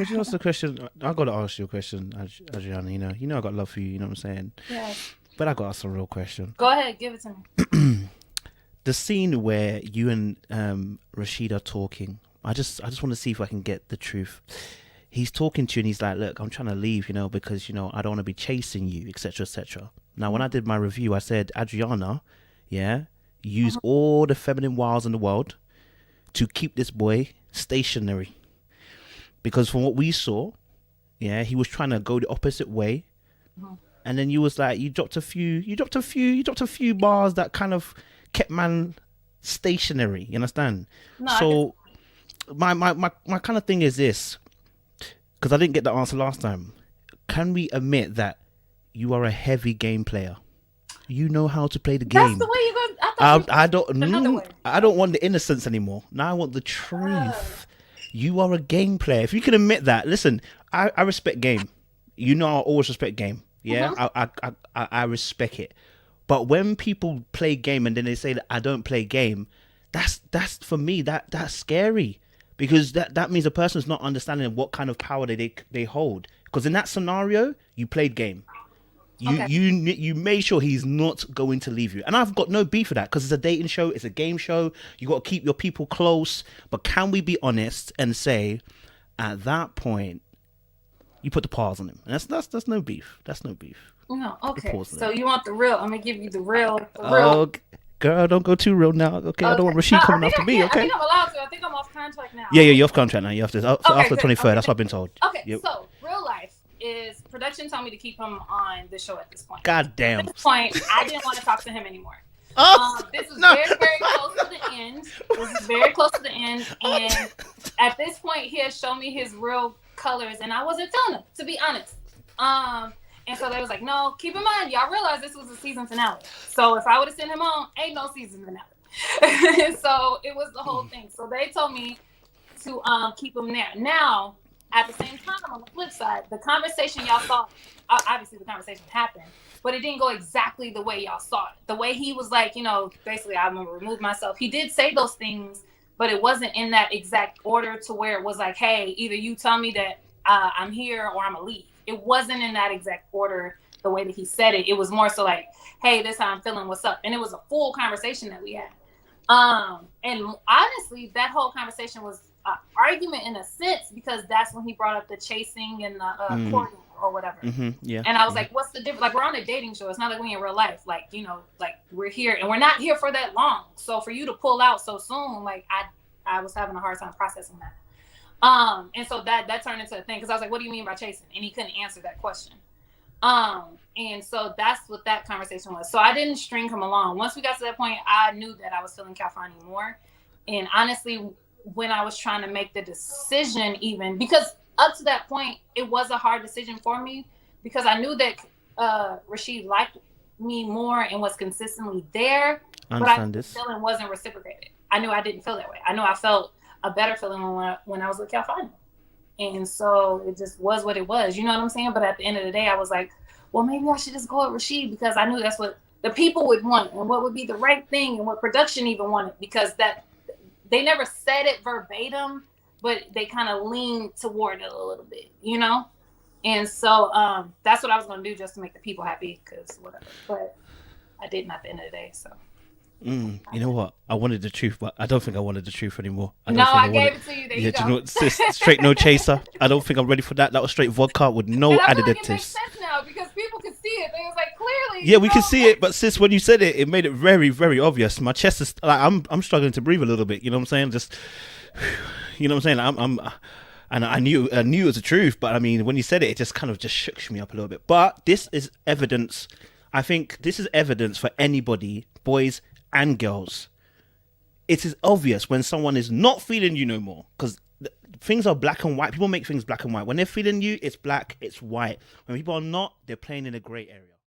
Because you asked the question, I got to ask you a question, Adriana. You know I got love for you. You know what I'm saying? Yeah. But I got to ask a real question. Go ahead, give it to me. The scene where you and Rashid are talking, I just want to see if I can get the truth. He's talking to you and he's like, look, I'm trying to leave, because, I don't want to be chasing you, etc., etc. Now, when I did my review, I said, Adriana, use all the feminine wiles in the world to keep this boy stationary. Because from what we saw, he was trying to go the opposite way. And then you was like, you dropped a few bars that kind of kept man stationary. You understand? No, so my kind of thing is this, because I didn't get the answer last time. Can we admit that you are a heavy game player? You know how to play the game. That's the way you go. I don't want the innocence anymore. Now I want the truth. You are a game player. If you can admit that, listen, I respect game. I always respect game. Yeah, I respect it. But when people play game and then they say that I don't play game, that's for me that's scary, because that means a person's not understanding what kind of power they hold. Because in that scenario, you played game. You made sure he's not going to leave you. And I've got no beef for that, because it's a dating show, it's a game show. You got to keep your people close. But can we be honest and say, at that point, you put the pause on him? And that's no beef. That's no beef. No, okay. So you want the real? I'm gonna give you the real. Oh, girl, don't go too real now. Okay, I don't want Rashid coming after me. Okay. I think I'm allowed to. I think I'm off contract now. Yeah, you're off contract now. You have to after the 23rd. That's what I've been told. Okay, yep. So real life is production told me to keep him on the show at this point. God damn. At this point, I didn't want to talk to him anymore. This is very, very close to the end. This is very close to the end, and at this point, he has shown me his real colors, and I wasn't feeling them, to be honest. And so they was like, no, keep in mind, y'all realize this was a season finale. So if I would have sent him on, ain't no season finale. So it was the whole thing. So they told me to keep him there. Now, at the same time, on the flip side, the conversation y'all saw, obviously the conversation happened, but it didn't go exactly the way y'all saw it. The way he was like, basically I'm going to remove myself. He did say those things, but it wasn't in that exact order to where it was like, hey, either you tell me that I'm here or I'm going to leave. It wasn't in that exact order, the way that he said it. It was more so like, hey, this is how I'm feeling, what's up? And it was a full conversation that we had. And honestly, that whole conversation was an argument in a sense, because that's when he brought up the chasing and the courting or whatever. Yeah. And I was like, what's the difference? Like, we're on a dating show. It's not like we in real life. Like, like we're here and we're not here for that long. So for you to pull out so soon, like I was having a hard time processing that. And so that turned into a thing, because I was like, what do you mean by chasing? And he couldn't answer that question. And so that's what that conversation was. So I didn't string him along. Once we got to that point, I knew that I was feeling Kalfani more. And honestly, when I was trying to make the decision, even because up to that point, it was a hard decision for me, because I knew that Rashid liked me more and was consistently there, but the feeling wasn't reciprocated. I knew I didn't feel that way. I knew I felt a better feeling when I was with Kalfani. And so it just was what it was. You know what I'm saying? But at the end of the day, I was like, well, maybe I should just go with Rashid, because I knew that's what the people would want and what would be the right thing and what production even wanted, because that they never said it verbatim, but they kind of leaned toward it a little bit, And so that's what I was going to do, just to make the people happy, because whatever. But I didn't at the end of the day, so. You know what? I wanted the truth, but I don't think I wanted the truth anymore. I gave it to you. There you go. Straight no chaser. I don't think I'm ready for that. That was straight vodka with no additives. Like it makes sense now, because people can see it. They was like, clearly. Yeah, we can see it, but sis, when you said it, it made it very, very obvious. My chest is like I'm struggling to breathe a little bit. You know what I'm saying? Just, you know what I'm saying? And I knew it was the truth, but I mean, when you said it, it just kind of just shook me up a little bit. But this is evidence. I think this is evidence for anybody, boys and girls. It is obvious when someone is not feeling you no more, because things are black and white. People make things black and white. When they're feeling you, it's black, it's white. When people are not, they're playing in a grey area.